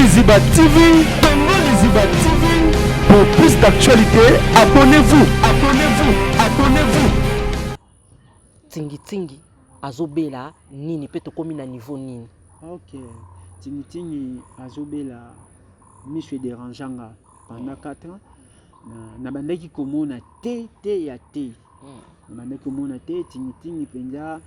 Liziba TV, Congo Liziba TV. Pour plus d'actualités, abonnez-vous, abonnez-vous, abonnez-vous. Tingi tingi azobela nini pe tokomi na niveau nini? Ok, tingi tingi azobela miso dérangeanga pendant 4 ans. Na bandaki komona te ya te. Na bandaki komona te tingi tingi penza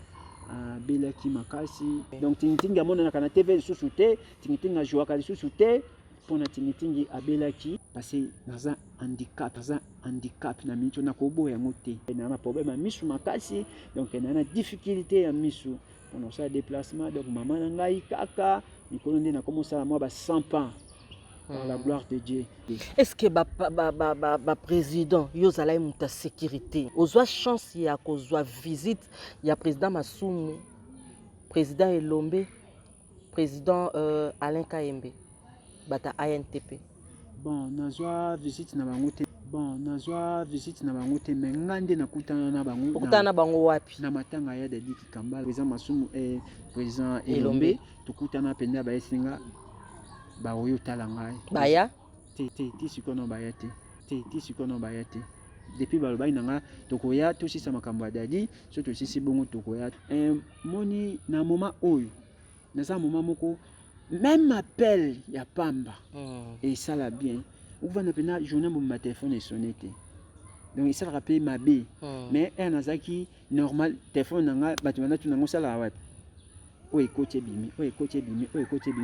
belaki makasi. Donc tingi tingi amona na kana TV lisusu te, tingi tingi ajoaka lisusu te. Pona tingi tingi abelaki parce que naza handicap na micho na koboya ngote. Na ma problème miso makasi, donc na na difficulté ya miso. On a déplacement, donc maman nangai kaka, mikolo nde na commencé à moi 100 ans. Par la gloire de Dieu. Est-ce que ba président yozala muta sécurité? Ozwa chance ya kozwa visite ya président Masumu, président Elombe, président Alain Kayembe, bata ANTP. Bon, nazwa visite na bango te. Bon, nazwa visite na bango te, mais ngande na kutana na bango. Kutana na bango wapi? Na matanga ya Dadi Kambala, président Masumu et président Elombe, tukutana penda ba esinga ba oyo talangai. Baya? Te sikono baya te. Te sikono baya te. Depuis balobai nanga tokoya to sisa makambo ya Dadi, so to sisi bongo tokoya. Moni na moment oyo. Na za moment moko même appel ya pamba. Et ça la bien. Ou va na pena journée mon téléphone est sonné. Donc ça rappelle ma bé. Mais un azaki normal téléphone nanga batumana tu nango sala wapi. Oui, côté bimi.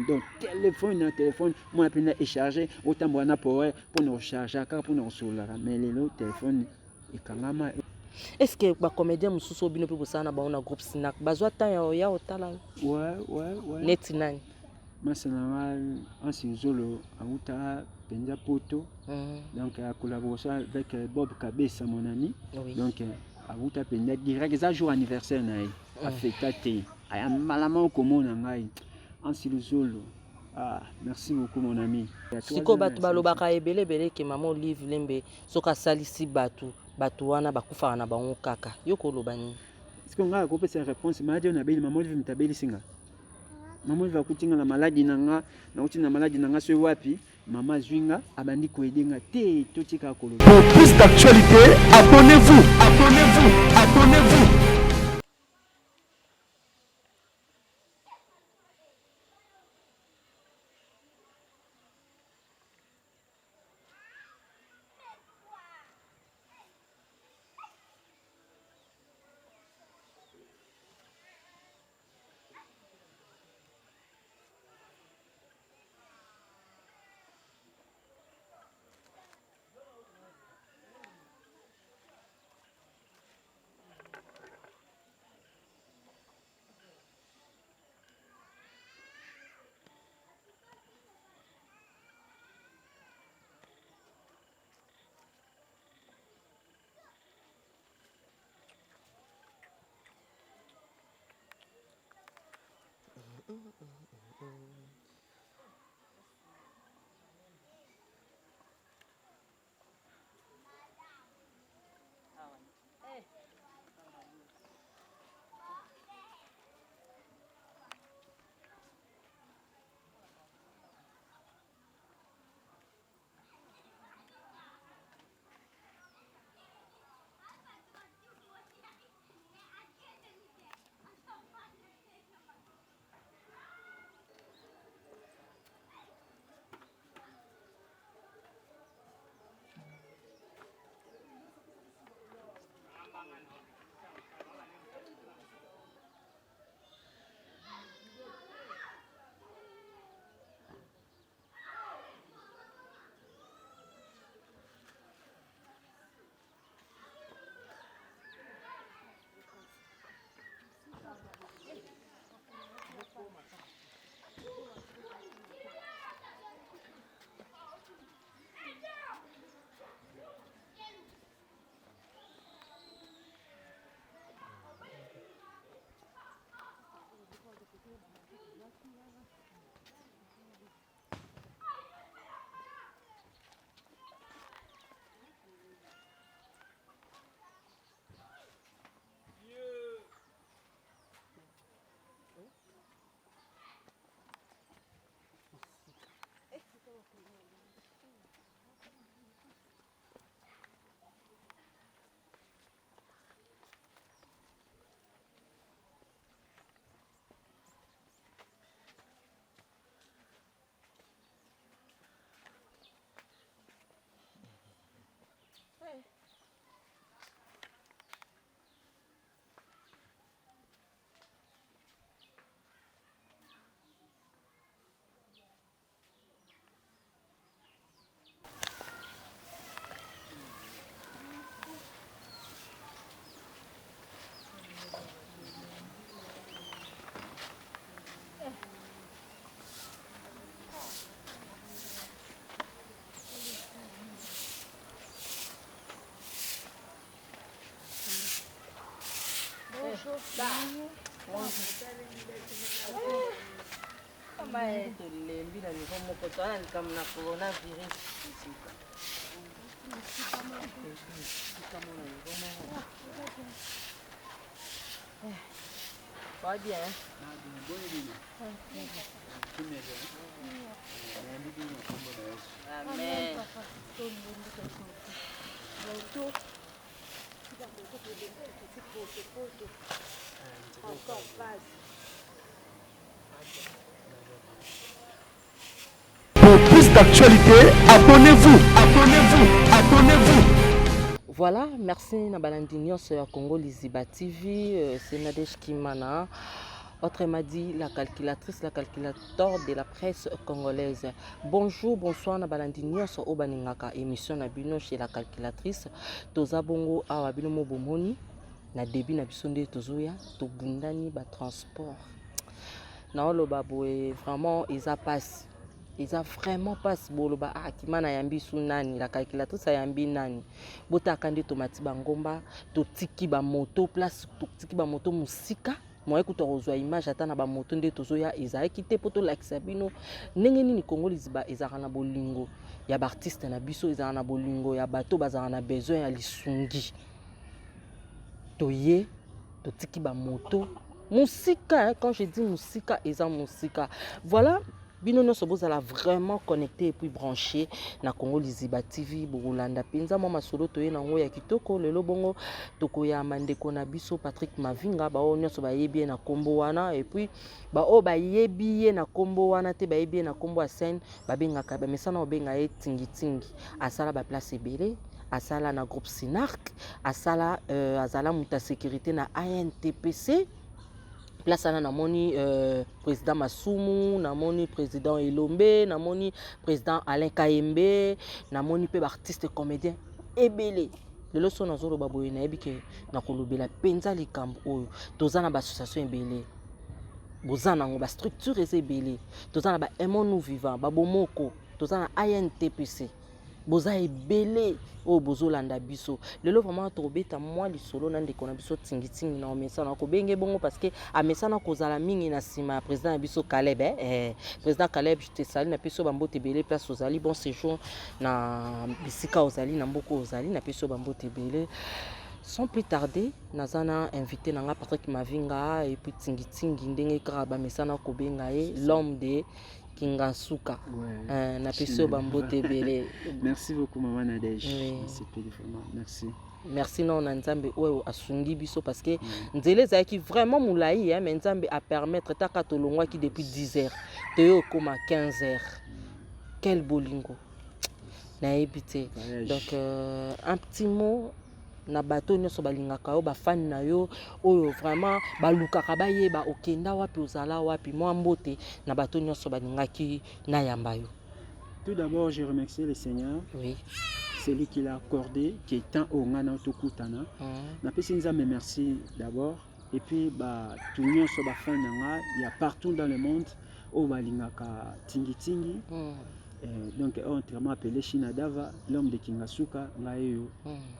Donc téléphone moi pena est chargé autant bwana pour nous recharger car pour nous solar mais le téléphone et kangama. Est-ce que ba comédien mususu bino pe bosana ba na groupe Snack bazwa temps ya otala? Ouais. Net nani? Masana en Sinzolo Aouta Penza Poto. Donc à collaboration avec Bob Kabessa mon ami. Oui. Donc Aouta Penza direct ça jour anniversaire naï affecté aya malama komo na ngai en Sinzolo. Ah, merci beaucoup mon ami. Siko batu balobaka ebele ke maman Olive Lembe soka salisi batu wana bakufa na bango kaka. Yoko lobani. Est-ce qu'on a coupé cette réponse? M'a dit on a bien maman Olive Mtabeli singa. Maman va kutinga na maladie nanga na uti na maladie nanga so wapi mama zwinga abandi ko edenga te totika kolo. Pour plus d'actualités, abonnez-vous, abonnez-vous, abonnez-vous. tolembi na niveau moko toana likambo na coronavirus va bien amen Pour plus d'actualité, abonnez-vous, abonnez-vous, abonnez-vous. Voilà, merci Nabalandi Nyonso ya Congo Liziba TV, c'est Nadège Kimana. Autrement dit, la calculatrice, la calculateur de la presse congolaise. Bonjour, bonsoir Nabalandi Nyonso Obaningaka, émission Nabino chez la calculatrice. Toza bongo awa bino mo bomoni na début na bisonde tozoya to bundani ba transport. Na oloba boye vraiment ils a passe. Ils a vraiment pas boloba akimana yambi sunani la calculatrice yambi nani bota kande tomati bangomba to tiki ba moto place to tiki ba moto musika moi écoute ozwa image ata na ba moto nde tozoya eza ekite poto lakisa bino ndenge nini Congo Liziba ezaka na bolingo ya ba artiste na biso ezaka na bolingo ya bato bazaka na besoin ya lisungi toye to tiki ba moto musika quand je dis musika eza musika voilà. Bino nyonso bozala vraiment connecté et puis branché na Congo Liziba TV Burulanda penza mwa masolo toye nango ya kitoko lelo bongo tokoya mandeko na biso Patrick Mavinga ba o nyonso bayebi na kombo wana et puis ba o bayebi na kombo wana te bayebi na kombo ya scène babengaka ba mesana obenga e tingi tingi asala ba place ebele asala na groupe Sinark asala azala muta sécurité na ANTPC. Place ana namoni président Masumu, namoni président Elombe, namoni président Alain Kayembe, namoni pe artiste comédien ebele. Lelo so nazolo baboye na ebike na kolobela penza likambo oyo. Tozana ba association ebele. Bozana ngo ba structure ebele. Tozana ba Aimons nous vivants, ba bomoko, tozana ANTPC. Boza ebele o bozolanda biso lelo vraiment tobeta moi lisolo na ndeko na biso tingi tingi na omesana ko benge bongo parce que amesana kozala mingi na sima président ya biso Caleb président Caleb je te salue na biso bambote ebele place ozali bon séjour na bisika ozali na mboko ozali na biso bambote ebele. Sans plus tarder nazana invité nanga Patrick Mavinga et puis tingi tingi ndenge kaba mesana ko benga l'homme de Kingasuka. Ouais. Na piso bambote bele. Merci beaucoup maman Nadège. C'était vraiment merci. Merci non Nzambe oyo asungi biso parce que nzele zaki vraiment moulayi mais Nzambe a permettre taka tolongwa ki depuis 10h. Toyo koma 15h. Quel bolingo. Na ebité. Donc un petit mot na bato nyonso balingaka yo ba fan na yo oyo vraiment balukaka bayeba okenda wapi ozala wapi mwa mbote na bato nyonso balingaki na yamba yo. Tout d'abord je remercie le Seigneur. Oui. C'est lui qui l'a accordé qui est temps au ngana tokutana. Na pesi nzambe merci d'abord et puis ba tout nyonso ba fan nga il y a partout dans le monde o balingaka tingi tingi. Donc on appelé Shinadava l'homme de Kingasuka ngayo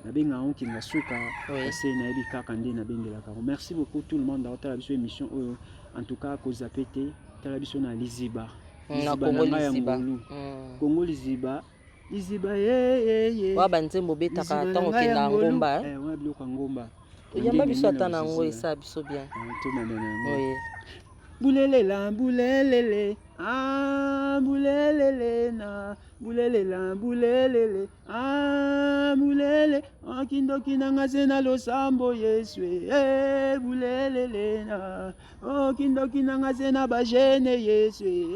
na benga on Kingasuka c'est na ebika kande na bengela ka. Merci beaucoup tout le monde dans cette émission en tout cas cause zapete television na Liziba Congo Liziba Congo Liziba Liziba wa banzembo betaka tango kenda ngomba wa biloko ngomba yamba biso atana ngo esa biso bien tout manana oui. Boulele la boulele ah boulele na boulele la boulele ah boulele akindo kinanga zena losambo yeswe boulele na akindo kinanga zena ba jene yeswe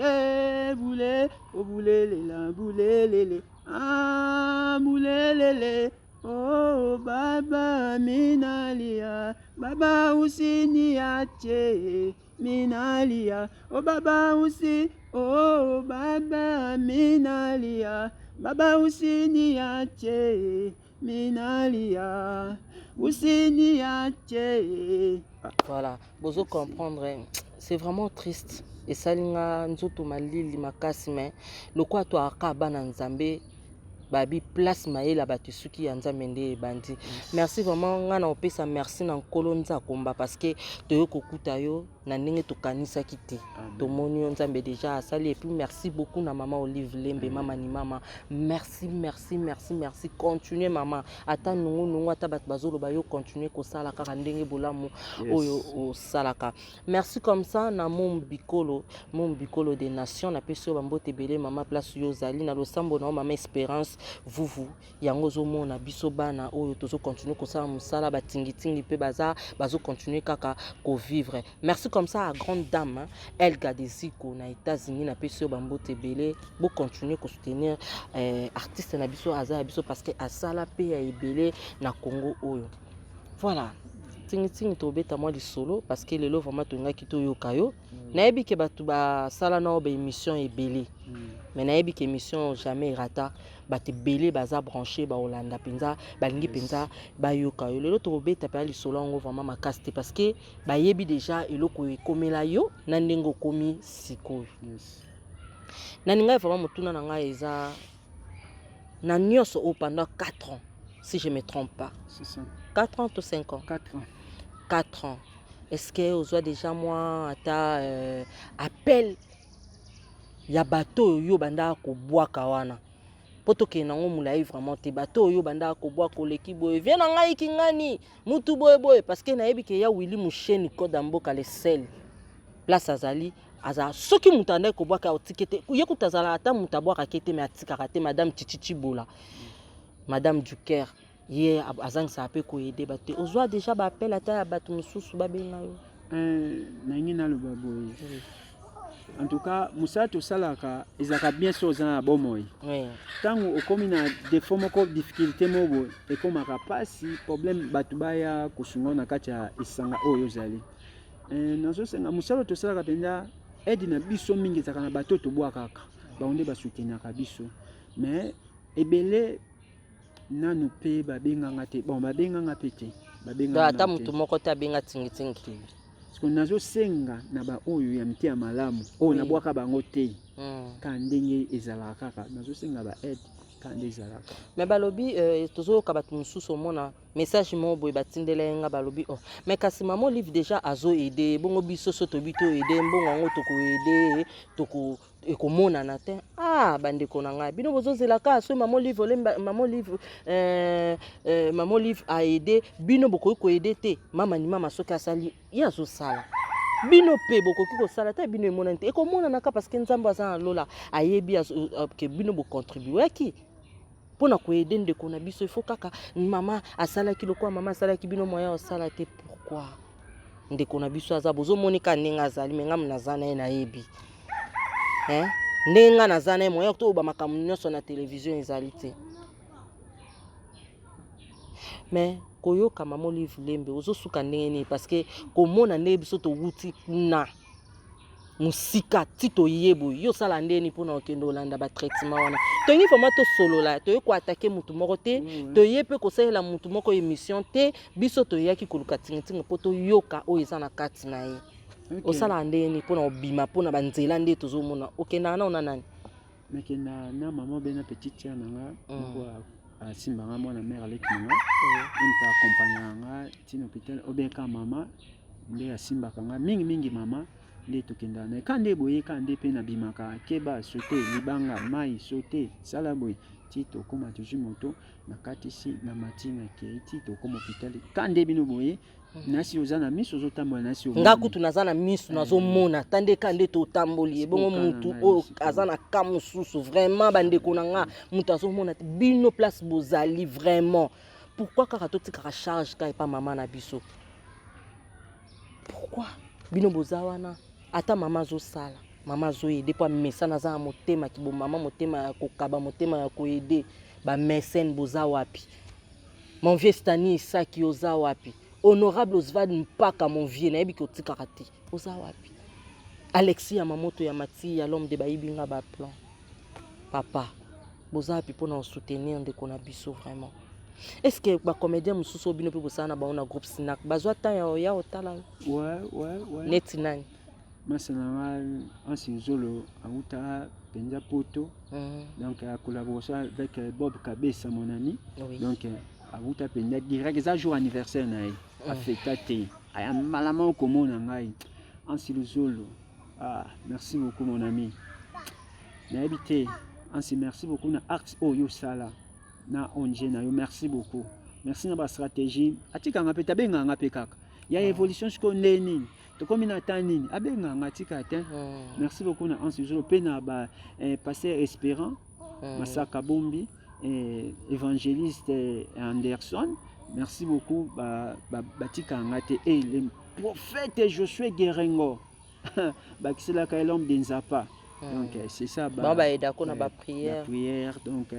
boulele o boulele la boulele ah boulele oh baba minalia baba usiniache minalia oh baba usi oh baba minalia baba usiniache minalia usiniache. Voilà, bozo comprendre c'est vraiment triste et salinga nzoto malili makasi mais lokwa to akaba na nzambe babi place maela batusuki ya nzambe nde bandi. Merci vraiment nga na opesa merci na nkolo nza komba parce que toyo kokuta yo na ndenge tokanisaki te tomoni yo nzambe déjà asali et puis merci beaucoup na mama Olive Lembe mama ni mama merci continuez mama ata nungu ata bato bazoloba yo continuer kosala kaka ndenge bolamu oyo osalaka merci comme ça na mon bikolo des nations na pesi yo bambote ebele mama place yo ozali na losambo na mama Espérance vuvu yango ozomona biso bana oyo tozo continuer kosala mosala batingitingi mpe bazo continuer kaka vivre. Merci comme ça à grande dame hein, Elga Desiko na États-Unis na pesi yo bambote ebele bo continuer ko soutenir artiste na biso aza biso parce que asala pe ya ebele na Congo oyo. Voilà. Tingi tobeta moi li solo parce que lelo vraiment tonga kito yoka yo. Nayebi ke batu ba sala na obe émission ebele. Mais nayebi ke émission jamais rata bate belé baza branché ba Olanda penza balingi penza ba yoka yo. Lelo tobeta pa li solo ngo vraiment makasti parce que ba yebi déjà eloko ekomela yo na ndengo komi sikoyo. Na ninga vraiment mutuna na nga eza na nyonso au pendant 4 ans si je me trompe pas. C'est ça. 4 ans ou 5 ans? 4 ans. 4 ans. Est-ce que vous avez déjà moi ata appel ya bateau yo banda ko bois kawana poto ke nango mulai vraiment te bateau yo banda ko bois ko leki boye vient na ngai kingani mutu boye parce que nayebi ke ya Willy Musheni koda mboka le sel place azali aza soki mutanda ko bois ka otikete ye kutazala ata mutabwa ka kete me atikaka te madame Chichichi Bola madame Duker ye azangisa ape ko aider bateau ozwa déjà ba appel ata ya bato mususu babenga yo nangi na lobaboye. En tout cas, Moussa to salaka ezaka bien chose na bomoi. Oui. Tango okomi na défaut moko difficulté mobo e koma ka pasi problème batubaya kusunga na kati ya isanga oyo zali. Nazo senga Moussa to salaka penza aide na biso mingi zaka na bato to bwa kaka. Ba onde ba soutenir ka biso. Mais ebele nanu pe babenga ngate bon babenga ngapete. Babenga ata mutu moko ta benga tingitingi. Nazo senga na ba oyo ya mtia malamu oyo na bwaka bango te ka ndenge ezalaka kaka nazo senga ba aide ka ndenge ezalaka mais balobi tozo ka batu mususu mona message mo boy batindela nga balobi oh mais kasi maman Olive déjà azo aider bongo biso soto bito aider mbongo ngo to ko aider to ko ekomona na te bandeko na ngai bino bozozela ka so maman Olive a aidé bino bokoki ko aider te mama ni mama soki asali ya zo sala bino pe bokoki ko sala te bino emona te ekomona na ka parce que nzambo aza lola ayebi ke bino bo contribuer ki pona ko aider ndeko na biso il faut kaka mama asala ki lokwa mama asala ki bino moya osala te pourquoi ndeko na biso aza bozo monika ninga azali menga mnazana na yebi ndenga nazana moya to ba makamu nyonso na télévision ezali te mais koyoka mama Olive Lembe ozosuka ndenge parce que komona nde biso to wuti na musika tito yebo yo sala ndeni pona okendo olanda ba traitement wana to ngi format to solo la to ko attaquer mutu moko te to yepe ko sala mutu moko émission te biso to yaki koluka tingitingi poto yoka o ezana kati na ye osala ndeni pona obima pona banzela nde tozomona okenda na ona nani mekenda na maman bena petite ya nanga kwa simba nga mwana mère avec nanga nta accompagner nga tino hôpital obeka mama nde ya simba kanga mingi mama nde tokenda na kande boye kande pe na bimaka keba sote libanga mai sote sala boye tito koma toujours moto na katisi na matina ke tito koma hôpital kande bino boye nasi ozana miso zotambola nasi nga kutu nazana miso nazomona tande kande to tamboli bongo mutu o azana kamususu vraiment bandeko nanga mutu azomona bino place bozali vraiment pourquoi kaka totika charge ka pa mama na biso pourquoi bino bozawana ata mama zo sala mama zo aider po mesana za motema kibo mama motema ko kaba motema ya ko aider ba mécène boza wapi mon vieux Stani Isaki oza wapi honorable Oswald Mpaka mon vieux nayebi ko tikaka te oza wapi Alexis ya mamoto ya Mati ya l'homme de baibinga ba plan papa boza wapi pona soutenir ndeko na biso vraiment est-ce que ba comédien mususu bino pe bosana ba ona groupe Sinak bazwa ta ya otala ouais neti nani masana en Sinzolo auta penza poto donc a collaboration avec Bob Kabesa mon ami donc auta penza direct ça jour anniversaire nae a fêté aya malama komona ngai Ansi Luzolo. Ah, merci beaucoup mon ami. Na habité. Ansi, merci beaucoup na acte Oyo Sala. Na onje na yo, merci beaucoup. Merci na ba stratégie. Atika nga peta benga nga pekaka. Ya évolution siko neni. To komi na tanini. Abenga nga tika te. Merci beaucoup na Ansi Luzolo pe na ba pasteur Espérant. Masaka Bombi, évangéliste Anderson. Merci beaucoup Batika Ngate et le prophète Josué Guérengo. C'est là qu'est l'homme d'Inzapa. Donc c'est ça. La prière. Donc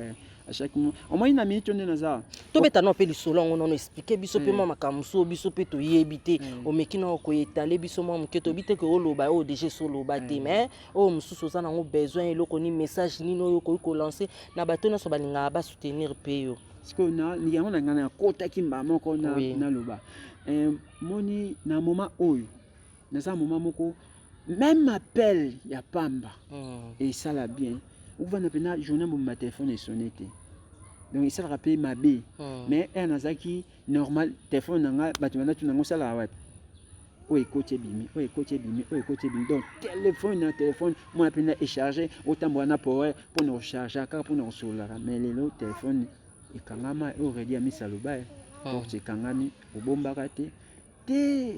à chaque moment. Au moins une minute on est là. To beta no pe lisolo on expliquer biso pe mama kamuso biso pe to yebite o mekina ko yetale biso mama ke to bite ko loba o déjà solo ba te mais o mususu za na ngo besoin eloko ni message ni no yo ko lancer na bato na so balinga ba soutenir pe yo. Parce que na ni yango na ngana kota ki mbama ko na loba. Moni na moment oyo. Na za moment moko même appel ya pamba et ça la bien ou va na pena journée mon téléphone est sonné donc il s'est rappelé ma bé mais un azaki normal téléphone nanga batumana tu nango sala wat o écoute bimi donc téléphone moi pena est chargé autant bona pour nous recharger car pour nous solar mais le téléphone et kangama aurait mis saloba pour te kangami au bombakate te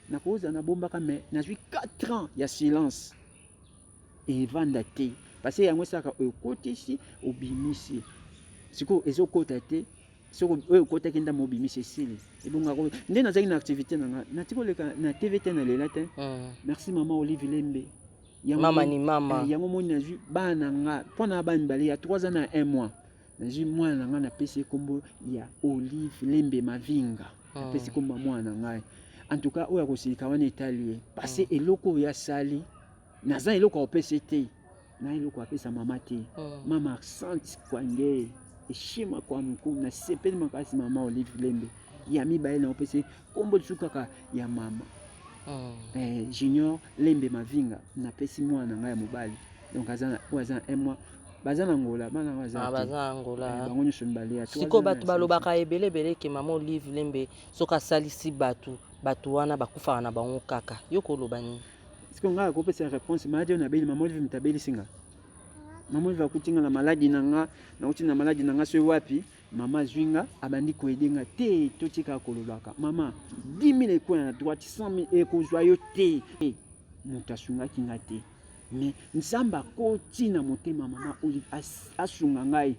na cause na bombaka mais na 4 ans il y a silence et vanda te parce que yango saka o côté ici au bimisi siko ezo côté te siko o côté kenda mo bimisi sili et bon ngako ndé na zaki na activité na tiko le na TVT na lela te merci maman Olive Lembe mama ni mama yango moni na ju bana nga pona ba mbali ya 3 ans na 1 mois na ju mwana nga na pesi kombo ya Olive Lembe Mavinga na pesi kombo mwana nga. En tout cas, on a aussi quand italien parce que eloko ya sali naza eloko au PCT na eloko apé sa mama te mama accent kwange eshima kwa mku na sepeli makasi mama Olive Lembe ya mi bae na opese kombo tsukaka ya mama Junior Lembe Mavinga na pesi mwana nga ya mobali donc azana oza un mois bazana ngola bana bazana ngola bango nyoso mbali ya siko batu balobaka ebele ke mama Olive Lembe soka salisi batu wana bakufa na bango kaka yoko loba nini siko nga ko pesa réponse ma dio na beli mama Olive mtabeli singa mama Olive akutinga na maladie na utina maladie na nga so wapi mama zwinga abandi ko edenga te totika kolobaka mama 10 000 ko na droite 100 000 ko joyeux te mutasunga kinga te mais nzamba ko tina motema mama Olive asunga ngai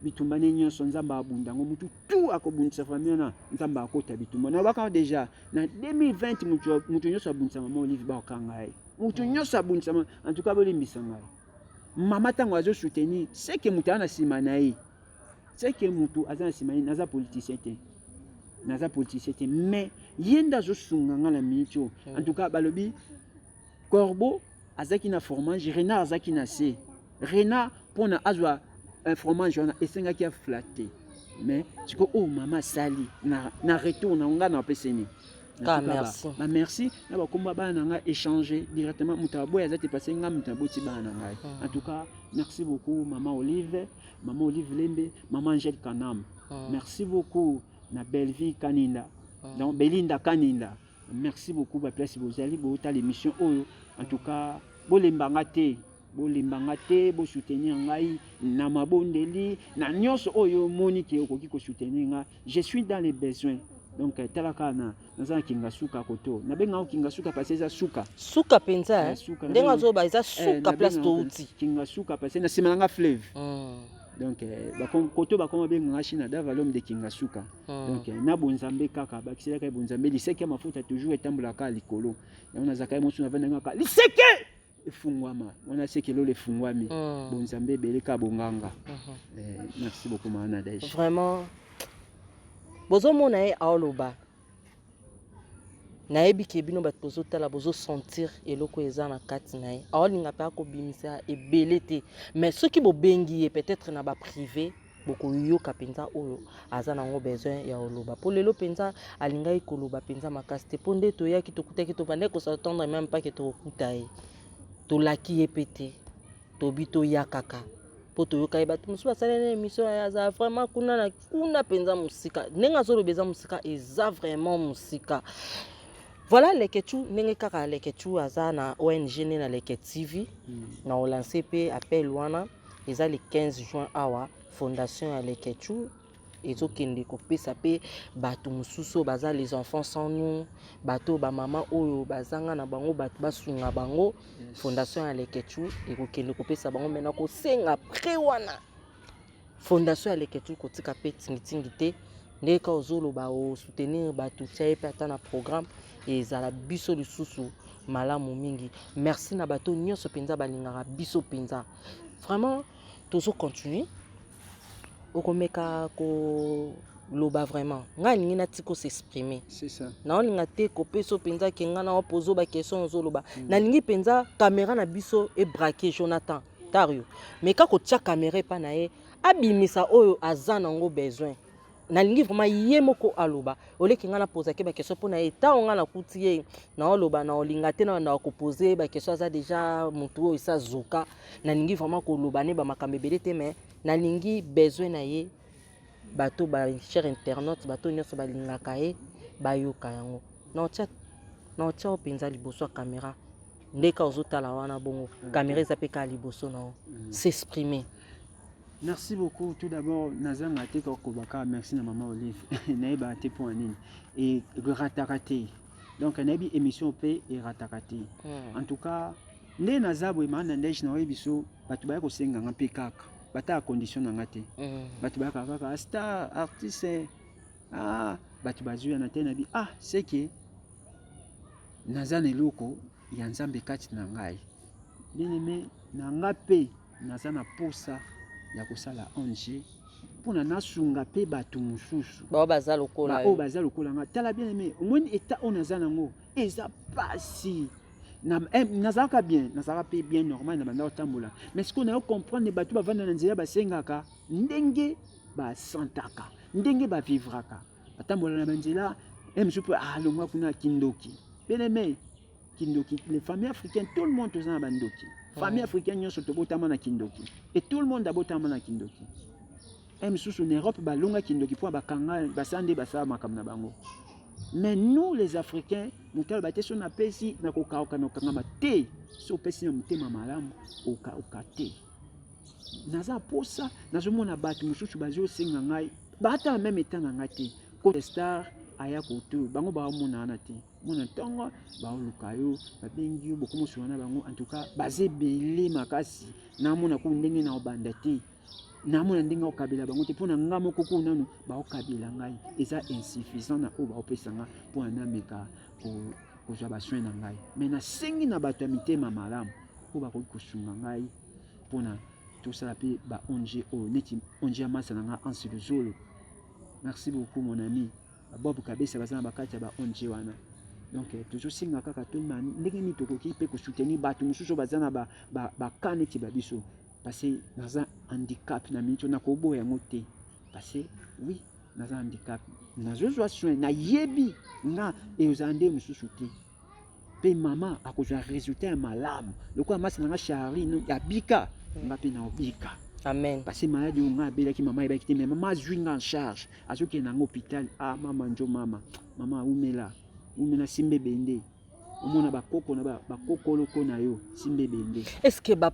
bitumba nyonso nzamba abunda ngo mutu tout akobundisa famille na nzamba akota bitumba na baka déjà na 2020 mutu nyonso abundisa mama Olive ba kangai mutu nyonso abundisa en tout cas bolimbisa ngai mama tango azo soutenir c'est que mutu ana sima na ye c'est que mutu azana sima ye naza politicien te mais yenda zo sunga ngala micho en tout cas balobi corbeau azaki na fromage renard azaki na se renard pona azwa un fromage on a esenga qui a flatté mais tu ko oh mama sali na retourne on na peseni merci merci na ba komba bana nga échanger directement mutabo ya zati passer nga mutabo ti bana nga en tout cas merci beaucoup maman Olive Lembe maman Angèle Kanam merci beaucoup na Belleville Kaninda donc Belinda Kaninda merci beaucoup ba place bozali bo ta l'émission oyo en tout cas bolembanga te bo soutenir ngai na mabondeli na nyonso oyo moni ke okoki ko soutenir nga je suis dans les besoins donc talaka na za kinga suka koto na benga kinga suka parce ça suka penza ndenga zo ba za suka place to uti kinga suka parce na simalanga fleuve donc ba koto ba koma benga china dava l'homme de kinga suka donc na bonzambe kaka ba kisela ka bonzambe liseke mafuta toujours etambola ka likolo ya na zakai mosu na vanda ka liseke efungwama on a ce que le fungwami bonzambe beleka bonganga merci beaucoup mana Daïch vraiment bozo mona e aoloba na yebi ke bino bat bozo tala bozo sentir eloko eza na kati na ye aolinga pa ko bimisa ebele te mais ceux qui bo bengi peut-être na ba privé boko yoka penza oyo aza nango besoin ya oloba po lelo penza alinga ikoloba penza makasi te ponde to ya kitokutaki to pande ko s'attendre même pas que to kutaye to laki epete to bito ya kaka poto yoka ebatu musu basala émission ya za vraiment kuna penza musika nenga zolo beza musika eza vraiment musika Voilà leketu ndenge kaka leketu aza na ONG ne na leket TV na olancé pe appel wana eza le 15 juin awa fondation ya leketu ezokende kopesa pe bato mosusu baza les enfants sans nous bato bamama oyo bazanga na bango bato basunga bango fondation ya leketu ekokende kopesa bango mena kosenga pre wana fondation ya leketu kotika pe tingitingi te ndeka ozoloba soutenir bato tia ye pe ata na programme ezala biso lisusu malamu mingi. Merci na bato nyonso penza balingaka biso penza vraiment tozo continuer okomeka ko loba vraiment nga ningi na tiko s'exprimer c'est ça na olinga te kopeso penza kenga na opozo ba question ozoloba na ningi penza caméra na biso e braquer Jonathan Tario mais ka ko tia caméra pa na ye abimisa oyo azana ngo besoin na lingi vraiment ye moko aloba oleki nga na poser ke ba question pona eta nga na kutie na oloba na olinga te na ko poser ba question za déjà mutu isa zoka na lingi vraiment ko loba ne ba makambe te mais na lingi besoin na ye bato ba cher internaute bato nyonso balingaka ye bayoka yango na otia openza liboso ya caméra ndeka ozotala wana bongo caméra eza pe ka liboso na s'exprimer. Merci beaucoup. Tout d'abord, Nazanga Teko Kobaka, merci à Maman Olive. Naïba te pour un et ratakate. Donc, un ébi émission P et ratakate. En tout cas, les Nazabo et Manandej na Webiso, Batubako Senga en P4, Bata à condition d'angate. Batubaka Kaka, star, artiste, Batubazu en Atenabi, c'est que Nazan et Loko, Yanzambe Kat Nangai. Bien aimé, Nangape, Nazana Posa. Ya kosala ONG pona nasunga pe bato mususu ba baza lokola o baza lokola nga tala bien aimé omoni état on azana ngo eza pasi na nazaka bien nazaka pe bien normal na banda otambola mais ce qu'on a comprendre bato ba vanda na nzela basengaka ndenge ba santaka ndenge ba vivraka atambola na banzela msupu longwa kuna kindoki bien aimé kindoki les familles africaines tout le monde tozana bandoki famille africaine nyonso tobotama na kindoki et tout le monde abotama na kindoki msusu en Europe balonga kindoki po bakanga basande basala makambo na bango mais nous les africains mutala bate so na pesi na kokauka na kangama te so pesi na mutema malamu oka te naza posa nazomona bato mususu bazo senga ngai bata même etanga ngati ko star aya koto bango ba mona na te mona tongo ba lukayo ba bengi bokomo suwana bango en tout cas basé belé makasi na mona ko ndenge na obanda te na mona ndenge okabela bango te pona ngamo koko nanu ba okabela ngai eza insuffisant na o ba opesanga po na meka ko za ba soin na ngai mais na sengi na bato mitema malamu ko ba ko kusunga ngai pona tout ça pe ba ONG o neti ONG amasa na nga ansi zolo. Merci beaucoup mon ami Bob Kabesa bazana bakati ba ONG wana donc toujours singa kaka to man ndenge ni tokoki pe ko soutenir bato mususu bazana ba kaneti ba biso parce que naza handicap na minto na ko boya ngote parce que oui naza handicap nazo soin na yebi nga e ozande mususu te pe mama akozwa résultat malamu loko amasa na chari no ya bika ngapi na obika. Amen. Parce que maladie on a bela ki mama ibaki te mais maman zwinga en charge azoki na hôpital mama njo mama umela simbe bende omona bakoko na bakoko loko na yo simbe bende. Est-ce que ba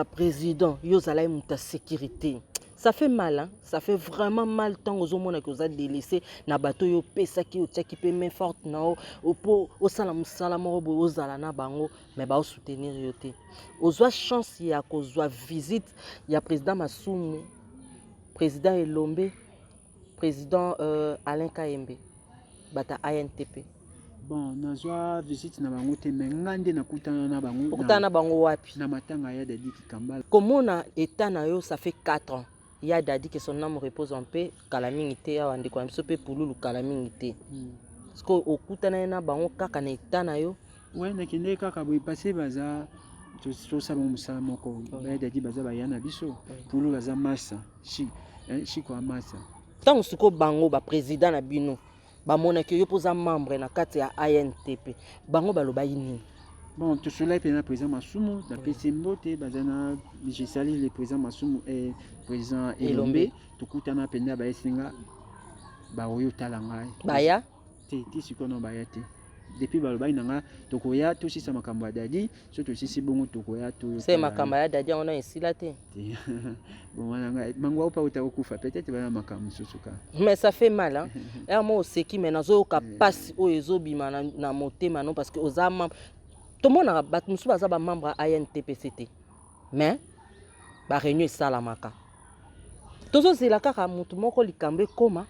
président yo zala muta sécurité ça fait mal hein? Ça fait vraiment mal tant aux hommes que vous avez délaissé na bateau yo pesa ki o tchaki pe main forte na o po o sala musala mo o zala na bango mais ba o soutenir yo te ozwa chance ya kozwa visite ya président Masumu président Elombe président Alain Kayembe bata ANTP bon nazwa visite na bango te mais ngande na kutana na bango wapi na matanga ya Dadi Kambala komona état na yo ça fait 4 ans. Il y a Dadi que son âme repose en paix, Kalamingité, à Wande Kwamsope, Pouloulou, Kalamingité. Parce qu'au Koutana, Bango, Kakaneta, Nayo. Ouais, Nakine, Kakabou, passé Baza, tout ça, mon salamoko, Dadi Baza, Bayana, Bisso, Poulou, Baza, Massa, Chiko, Massa. Tant que Bango, président Nabino, Bamona, qui oppose un membre, na Katia ANTP, Bango, Balobaini. Bon, tout cela est président Masumu, d'après Simbote, Bazana, je salue le président Masumu et le président Elombe, tout Koutana Penda Baesinga, Baoyo Talangai. Baya? Ti Sikono Bayate. depuis baloba inanga tokoya to sisa makambo dadi so to sisi bongo tokoya to c'est makambo ya dadi on a esila te bon wananga mangwa pa utakufa peut-être bana makambo susuka mais ça fait mal hein et moi aussi qui maintenant zo ka passe o ezobima na motema non parce que ozama tout le monde a bat musu baza ba membre à INTPCT mais ba réunion salamaka tozo zela kaka mutu moko likambe koma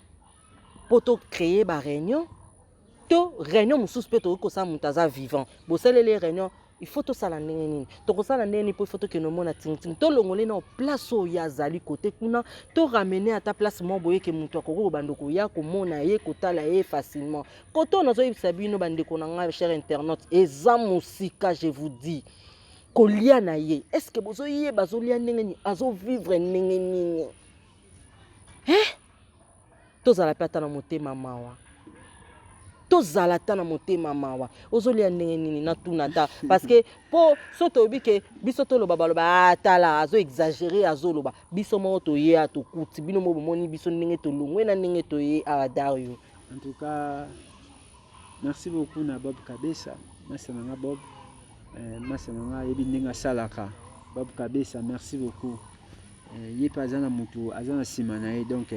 poto créer ba réunion to réunion mususu pe to ko sa mutaza vivant bosele les réunions il faut to sala ndenge nini to ko sala ndenge ni po faut que no mona ting to longole na place o ya zali côté kuna to ramener à ta place mo boye ke mutu akoko bandoko ya ko mona ye ko tala ye facilement koto nazo yebisa bino bandeko na nga cher internaute eza musika je vous dis kolia na ye est-ce que bozo ye bazolia ndenge ni azo vivre ndenge nini tozala pata na motema mawa tozala ta na motema mawa ozolia ndenge nini na tunata parce que po soto bike biso to loba baloba atala azo exagérer azo loba biso mo to ye atokuti bino mo bomoni biso ndenge to longwe na ndenge to ye Dario. En tout cas merci beaucoup na Bob Kabesa merci na Bob merci na yebi ndenge salaka Bob Kabesa merci beaucoup ye pas na mutu azana simana ye donc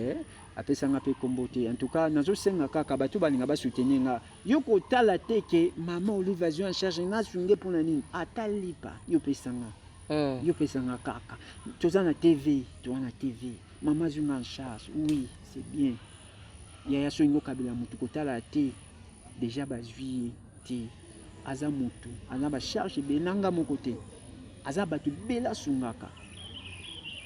apesanga pe kombote en tout cas nazo senga kaka batu balinga ba soutenir nga yoko tala teke maman Olive en charge na sunge pour nini atalipa yo pesanga kaka tozana TV maman zunga en charge oui c'est bien ya songo kabila mutu ko tala te déjà bazui te aza mutu ana ba charge benanga mon côté aza batu bela sungaka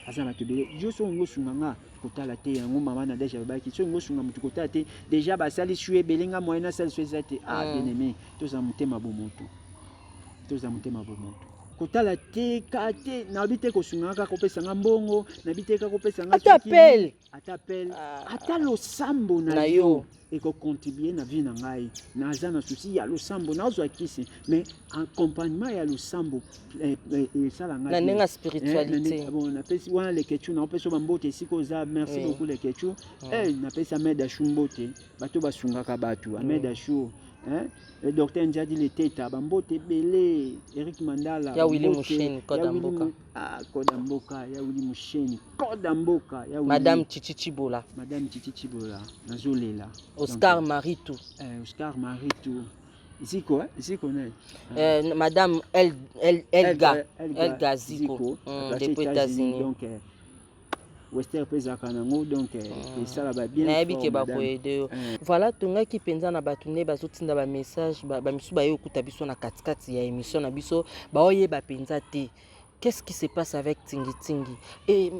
azana tebele yo so ngo sunganga kotala te yango mama na deja baki so ngo sunga mutu kotala te déjà basali sué belenga moyena sali sué te bien aimé toza mutema bomoto kotala te kate na bite ko sunganga ko pesa ngambongo na bite ka ko pesa ngaki atapel atalo sambo na yo et ko contribuer na vie na ngai na zana souci ya lo sambo na zo akisi mais accompagnement ya lo sambo sala ngai na nenga spiritualité bon na pesi wana le kechu na peso bambote siko za merci beaucoup le kechu na pesa meda shumbote bato basungaka batu ameda shu le docteur Njadi le teta bambote belé Eric Mandala ya Willy Musheni Kodamboka ya Willy Musheni Kodamboka ya Madame Chichichibola nazolela Oscar Maritou Ziko ne Madame Elga Ziko depuis États-Unis donc Wester pesa kanango donc ça là va bien na yebike ba koede voilà tonga ki penza na batune bazotinda ba message ba misu ba yokuta biso na katikati ya émission na biso ba oyeba penza te qu'est-ce qui se passe avec Tingi et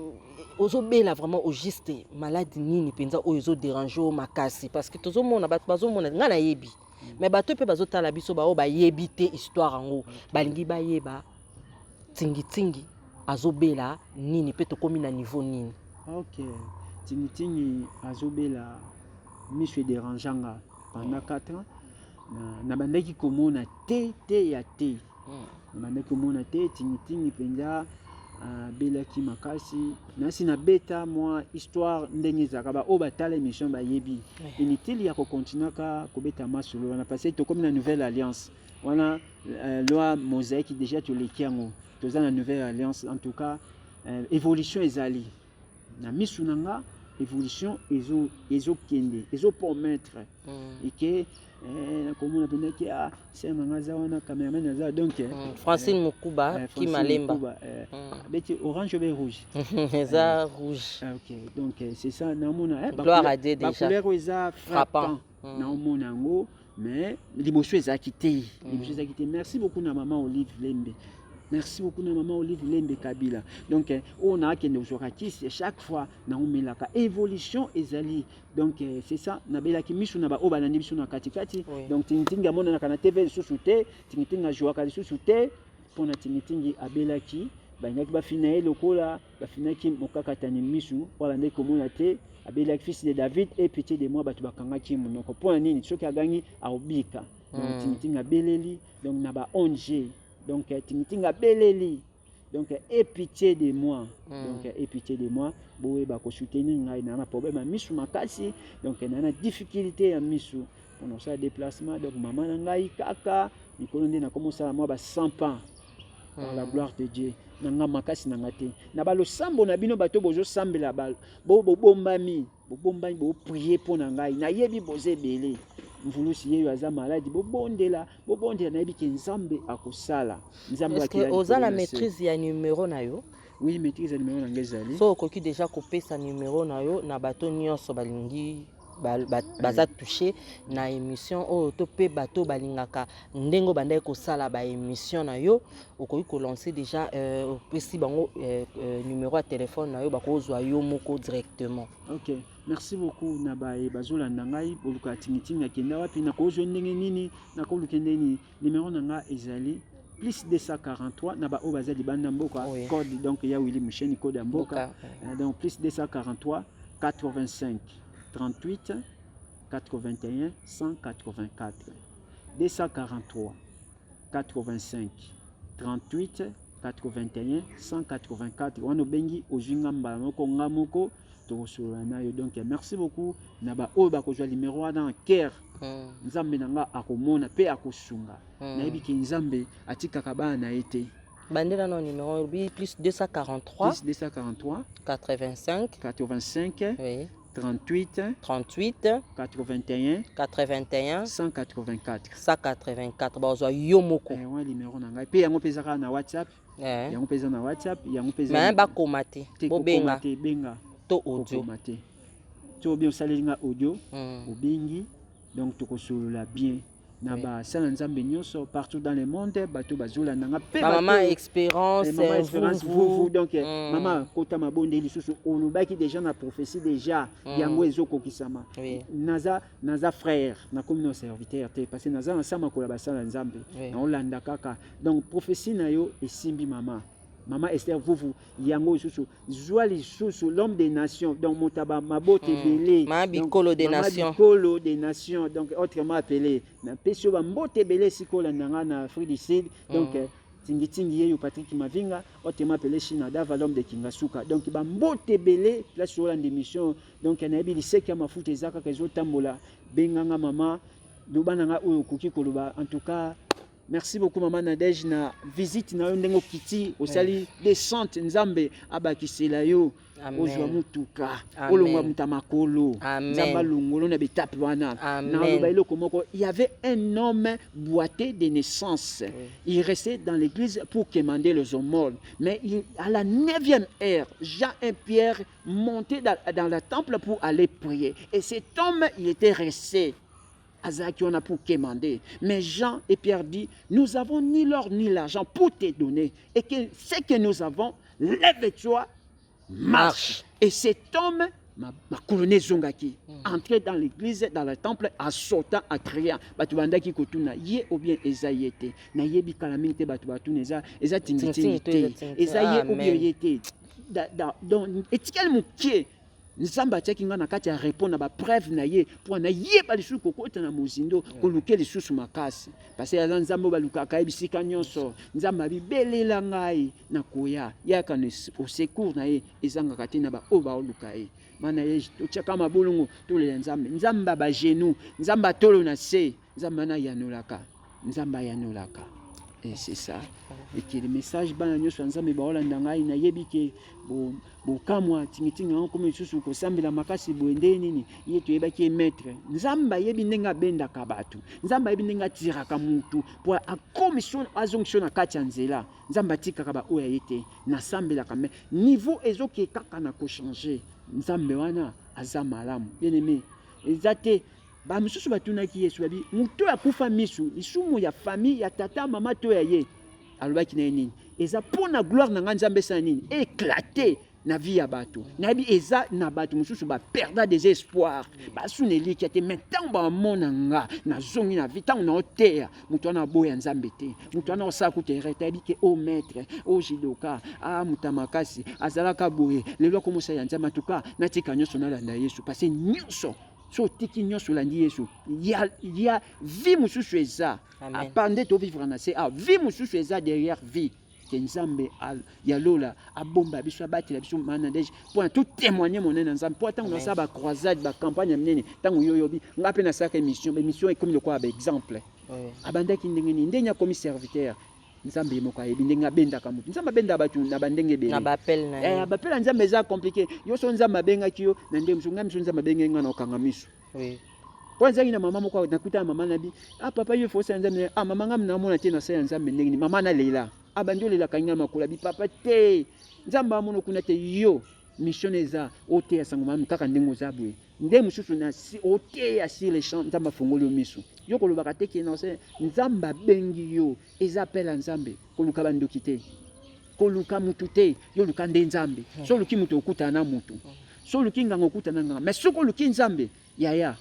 ozobela vraiment au juste maladie nini penza oyo déranger au makasi parce que tozomona bat bazomona ngana yebi mais bato pe bazotala biso ba o ba yebi te histoire ngo balingi ba yeba Tingi azobela nini pe tokomi na niveau nini. Ok Tingi azobela monsieur dérangeanga pendant 4 ans na bandaki komona te ya te na bandaki komona te Tingi penza belaki makasi nasi na beta moi histoire ndenge zakaba o batala émission ba yebi inutile ya ko continuer ka ko beta masolo na passé to comme na nouvelle alliance wana loi mosaïque déjà to lekiango toza na nouvelle alliance en tout cas évolution ezali na misunanga évolution ezo kende ezo promettre et que comme on appelle que c'est mangaza wana cameraman naza donc Francine Mukuba qui malemba beti orange ou rouge eza rouge OK donc c'est ça na mona gloire à Dieu déjà couleur eza frappant na mona ngo mais liboso eza quitté merci beaucoup na maman Olive Lembe. Merci beaucoup na maman Olive Lembe Kabila. Donc on a kende uzokatisi chaque fois na omelaka évolution ezali. Donc c'est ça na belaki misu na ba oba na biso na katikati. Donc tinga mona na kana TV susute, tinga joaka susute pona tingi abelaki banyaki ba finaye lokola ba finaki mokakatani misu wala ndeko mona te abelaki fils de David et pitié de moi batu bakangaki monoko pona nini soki agangi aobika. Donc tinga beleli donc na ba 11G. Donc tinga beleli donc aie pitié de moi donc aie pitié de moi boye ba ko soutenir ngai na problème misu makasi donc na difficulté ya misu on a déplacement donc maman na ngai kaka mikolo nde na komosala mwa ba 100 ans par la gloire de Dieu nanga makasi nanga te na balo sambo na bino bato bozo sambela bal bo bombami bo prier pour na ngai na yebi boze belé mvulusi yeyo aza maladi bobondela na yebi ke nzambe akosala nzambe est-ce que oza la maîtrise ya numéro na yo? Oui, maîtrise ya numéro na ngai ezali so okoki déjà kopesa numéro na yo na bato nyonso balingi baza touché na émission oyo to pe bato balingaka ndengo bandai kosala ba émission na yo okoki ko lancer déjà opesi bango numéro ya téléphone na yo bakozwa yo moko directement. OK, merci beaucoup na bazolanda ngai boluka tingitinga kenda wapi na kozwa ndenge nini na koluka ndeni numéro na nga ezali plus 243 na ba o bazali banda mboka code donc ya Willy Musheni code ya mboka donc plus 243 85 38 81 184 243 85 38 81 184 wana bengi ojinga mbala moko ngamoko tokosola nayo donc merci beaucoup na ba oyo bakozwa numéro wana en cœur nzambe nanga akomona pe akosunga nayebi ki nzambe atikaka bana na ete bandela no numéro plus 243 85 oui 38 81 184 bazwa yo moko wa numéro na ngai pe yango pezaka na WhatsApp yango peza na WhatsApp yango peza mais ba komate bobenga benga to audio to bien salinga audio obengi donc tokosolola bien na ba sala nzambe nyonso partout dans le monde bato bazula nanga pe maman expérience vous donc maman kota mabonde lisusu olubaki déjà na prophétie déjà yango ezokokisama naza frère na comme nos serviteurs te parce que naza ensemble ko la basala nzambe na olanda kaka donc prophétie na yo esimbi mama Esther vous yango lisusu zwa lisusu l'homme des nations donc motaba mabote belé mabikolo des nations donc autrement appelé na pesio ba mbote belé sikola nanga na Afrique du Sud donc tingi yeyo Patrick Mavinga autrement appelé Shinada l'homme de Kingasuka donc ba mbote belé place sur la démission donc na yebi liseki ya mafuta ezaka kezo tambola benganga mama dobananga oyo koki koloba en tout cas. Merci beaucoup maman Nadège na visite na ndengo kiti osali descente nzambe abakisela yo ozwa mutuka olongwa mutamakolo nzamba longolo na betape wana na lobailo komoko il y avait un homme boité de naissance il restait dans l'église pour commander les aumônes mais à la 9e heure Jean et Pierre montaient dans le temple pour aller prier et cet homme il était resté Azaki on a pour commander. Mais Jean et Pierre dit, nous avons ni l'or ni l'argent pour te donner. Et que ce que nous avons, lève-toi, marche. Et cet homme, ma colonie Zongaki, entrait dans l'église, dans le temple, en sautant, en criant. Batubandaki kotuna, ye ou bien Ezaïete. Na yebi kalamite batubatu eza tingitingite. Ezaïe ou bien yete. Donc, etiquel moukier. Nzamba atiaki nga na kati ya répondre na ba preuve na ye pour na yeba lisusu kokota na mozindo koluke lisusu makasi parce que nzambe balukaka ebisika nyonso nzamba bibelela ngai na koya yaka au secours na ye ezangaka te na ba oyo baoluka ye mana ye totiaka mabolongo tolela nzamba ba genou nzamba tolo na se nzamba na yanolaka nzamba yanolaka. Et c'est ça. Et que le message bana nyonso nzambe baolanda ngai na yebi ke bo kamwa tingitinga comme lisusu ko sambela makasi boende nini ye to yeba ki maître nzamba yebi ndenga benda kabatu nzamba yebi ndenga tiraka mutu pour a commission azonction na kati ya nzela nzamba tikaka ba oya yete na sambela kame niveau ezoki kaka na ko changer nzambe wana aza malamu bien aimé ezate ba misusu batunaki Yesu babi mutu akufa misu lisumu ya famille ya tata mama to ya ye alobaki na nini eza pona gloire na nzambe sa nini éclater na vie ya bato na bi eza na bato mususu ba perdre des espoirs ba suneli ki ate maintenant ba mona nga na zongi na vie tant na otea mutu na boya nzambe te mutu na osa ku te reta bi ke o maître o jidoka mutamakasi azalaka boye lelo ko musa ya nzambe tuka na tika nyonso na landa Yesu parce que nyonso so tiki nyonso landi Yesu il y a vie mususu eza apande to vivre na c'est vie mususu eza derrière vie que nzambe ya lola abomba biso abatela biso mana deje pour tout témoigner mon nzambe pour tant ça ba croisade ba campagne menene tango yoyobi ngape na saka émission est comme le quoi exemple abandaki ndengeni ndenya comme serviteur nzambe moko ayebi ndenge abendaka mutu nzambe abenda batu na bandenge ebele na bapel na bapel nzambe eza compliqué yo so nzambe abengaki yo na ndenge musu ngami so nzambe abengenga nga na okanga miso kwa nzangi na mama moko nakuta mama nabi papa yo faut nzambe mama ngam na mona te na sa nzambe ndenge ni mama na lela abandi olela kanga makula bi papa te nzambe amono kuna te yo mission eza ote ya sango mama kaka ndenge ozabwe nde mususu na si ote ya si les champs nzamba fongoli miso yo kolobaka te ke na se nzamba bengi yo eza pela nzambe koluka bandoki te koluka mutu te yo luka nde nzambe so luki mutu okuta na mutu so luki nganga okuta na nganga mais soko luki nzambe yaya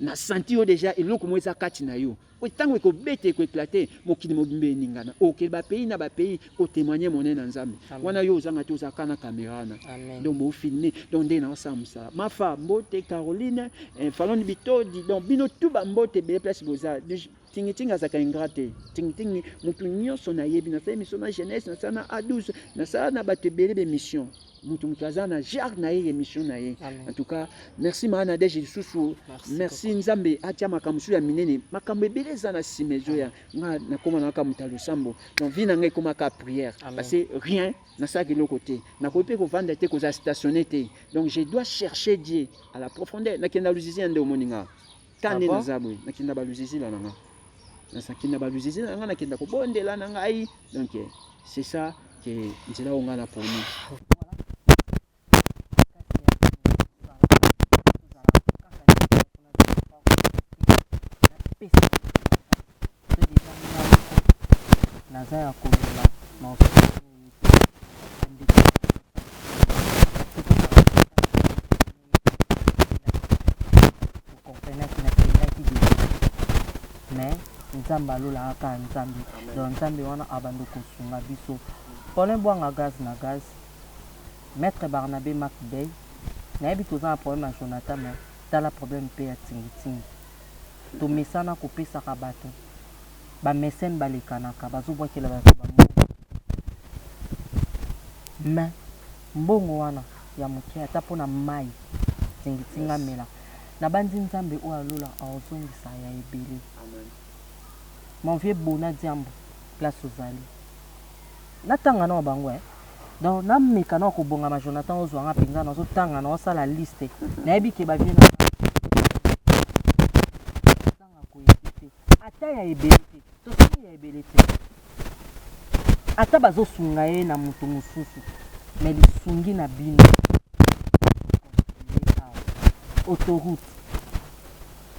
na senti yo déjà eloko mo eza kati na yo tango ko bete ko éclater mokili mobimbe ningana ok ba pays na ba pays ko témoigner monene na nzambe wana yo ozanga to za kana caméra na donc bo filmer donc ndé na samsa mafa mbote Caroline faloni bitodi donc bino tuba mbote be place boza tingitinga za ka ingrate tingitingi mutu nyonso na yebi na sa émission na jeunesse na sa na A12 na sa na batebele be mission mutu azana jar na ye émission na ye en tout cas merci mana de Jésus merci nzambe atia makamsu ya minene makambo ebele za na simezo ya nga na koma na kamuta lusambo donc vie na ngai koma ka prière parce que rien na ça que le côté na ko pe ko vendre te ko za stationner te donc je dois chercher Dieu à la profondeur na kenda luzizi ande omoninga kande na zabwe na kenda baluzizi la nanga na sakina baluzizi na nga na kenda ko bondela na ngai donc c'est ça que nzela onga na pour nous. naza ya kolela na mais nzambe alola kaka nzambe donc nzambe wana abandi kosunga biso problème bwanga gaz na gaz maître Barnabé Macbey nayebi toza na problème ya Jonathan mais tala problème mpe ya tingitingi tomesana kopesaka bato bamesene balekanaka bazobwakela bato bambongo mais mbongo wana ya moke ata mpona mai tingitingi amela na bandi nzambe oyo alola azongisa ya ebele mon vieux bona diambo place ozali natanga na bango donc nameka na kobonga ma Jonathan ozwanga mpenza nazotanga na osala liste nayebi ke bavie na tanga koyebite ata ya ebele te tosali ya ebele te ata bazosunga ye na moto mosusu mais lisungi na bino autoroute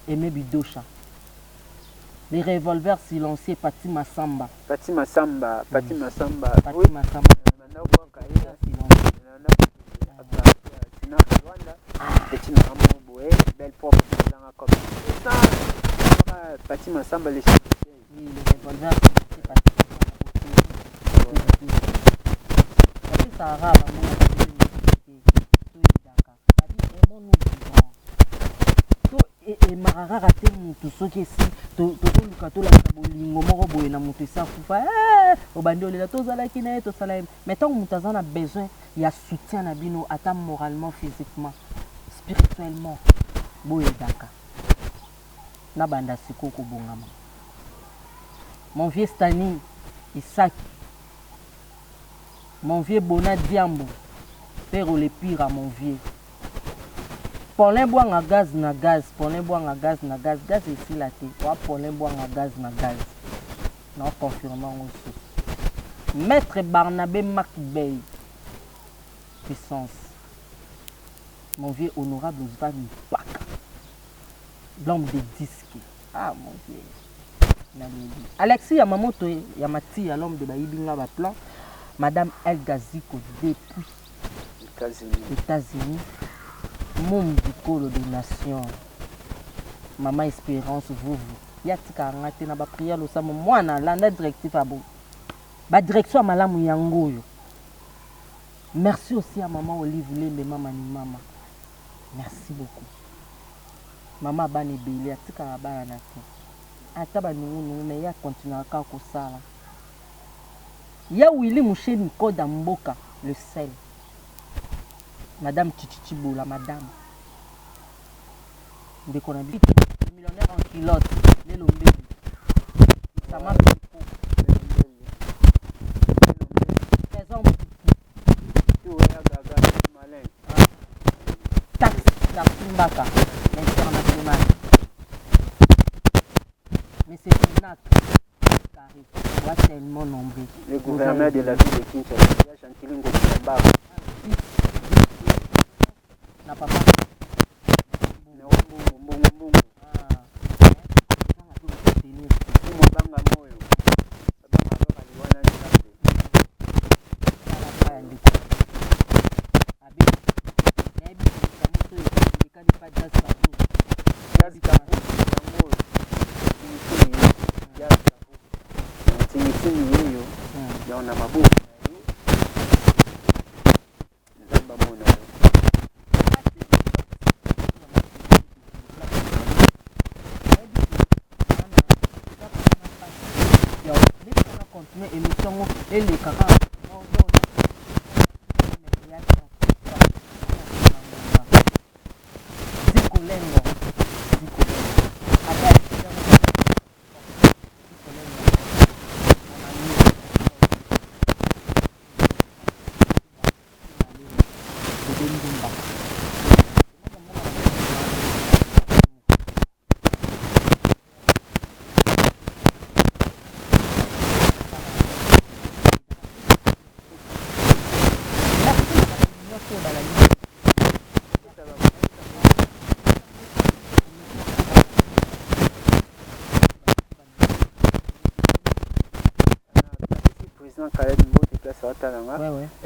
Aimé Bidosha les revolvers silencieux Pati Masamba Pati Masamba les revolvers Sarah et marara raté mutu soki esi toluka tolakisa bolingo moko boye na mutu esakufa obandi olela tozalaki na ye tosala ye mais ntango mutu aza na besoin ya soutien na bino ata moralement physiquement spirituellement boyedaka na banda siko kobongama mon vieux Stani Isaac mon vieux Bona Diambo père le pire à mon vieux Paulin boanga gaz na gaz, Paulin boanga gaz na gaz, gaz ici la té. Paulin boanga gaz na gaz. Non confirmant aussi. Maître Barnabé Macbey. Puissance. Mon vieux honorable Osvan Mbaka. L'homme des disques. Ah mon vieux. Alexis Yamamoto Yamati, l'homme de Baïbinga Baplan. Madame El Gaziko depuis États-Unis. Monde du colo des nations. Maman Espérance, vous. Yatika ngate na ba prière lo sa mwana landa directif abo. Ba direction malamu yango yo. Merci aussi à maman Olive Lembe mama ni mama. Merci beaucoup. Mama bani beli atika bana na te. Ata ba nungu mais ya continuer ka ko sala. Ya Willy Moucheni Koda Mboka, le sel. Madame Chichichiboula, madame. Dès qu'on a dit millionnaire en culotte, les lombés. Ça m'a fait trop. Taxe d'Artimbaka, l'international. Mais c'est une acte carré. On voit tellement nombreux. Le gouverneur de la ville de Kinshasa, Chantilingo Kamba. N'a pas et les caras.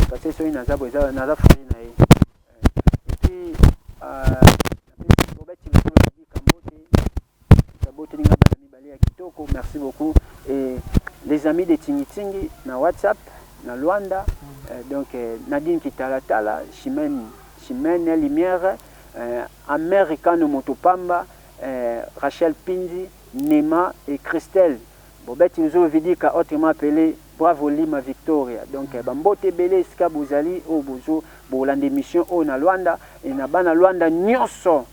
Parce que c'est une azabo, et puis merci beaucoup. Et les amis de Tingitingi, na WhatsApp, na Luanda, donc Nadine Kitalatala, Chimène Lumière, Americano Motopamba, Rachel Pindi, Nema et Christelle. Bobet nous ont dit qu'autrement appelé Bravo Lima Victoria. Donc, Bambote Belé, Ska Bouzali, Obozo, Boland émission au na Luanda, et na bana Luanda Nyoso,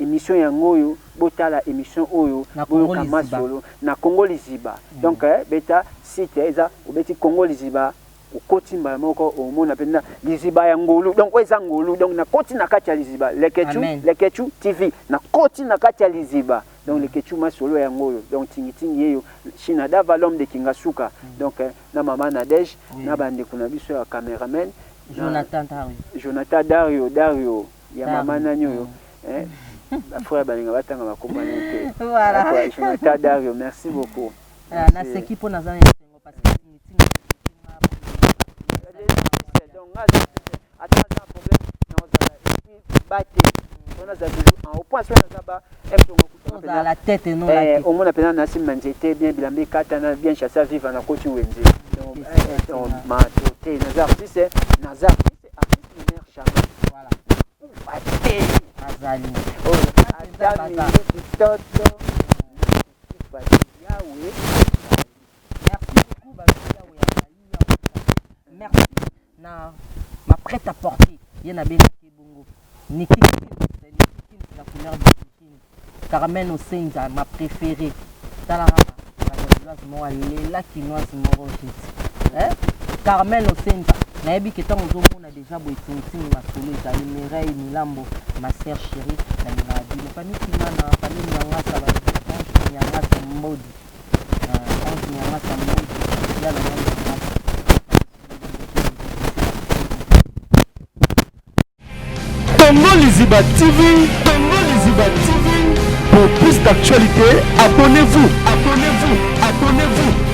émission Yangoyo, Botala émission Oyo, Boyo Kamasolo, na Congo Liziba. Donc, beta site, eza, ou beti Congo Liziba, au Kotimba Moko, au Mona Penda, Liziba Yangolu, donc, ouais, Zangolu, donc, na Koti na Katia Liziba, Lekechu TV, na Koti na Katia Liziba. Donc le Ketchuma solo yango donc tingitingi yeyo China dava l'homme de Kingasuka donc na mama Nadej na bande kuna biso ya cameraman Jonathan Dario ya mama nanyo la frère balinga batanga bakombana te voilà Jonathan Dario merci beaucoup na seki po nazana sengo parce que tingitingi donc attends problème na bate au point à la tête et non au moins appelé Nassim Manjete bien bilambe katana bien chassé vivre na koti wenze donc ma côté Nazar c'est artiste lunaire jamais voilà Azali merci na ma prête à porter yena bena bongo Niki la couleur de Carmen au Senza, ma préférée. Talarama, moi, Léla Kinoise Morogis. Carmen au Senza. Naebi Ketan on a déjà beau ma solo, Zali Mireille, Milambo, ma sœur chérie, la Miradi. La famille Kimana, la famille Nyangasa, Ange Nyangasa Modi. Ange Nyangasa Modi. Il y a le nom de Congo Liziba TV, Congo Liziba TV. Pour plus d'actualités, abonnez-vous, abonnez-vous, abonnez-vous.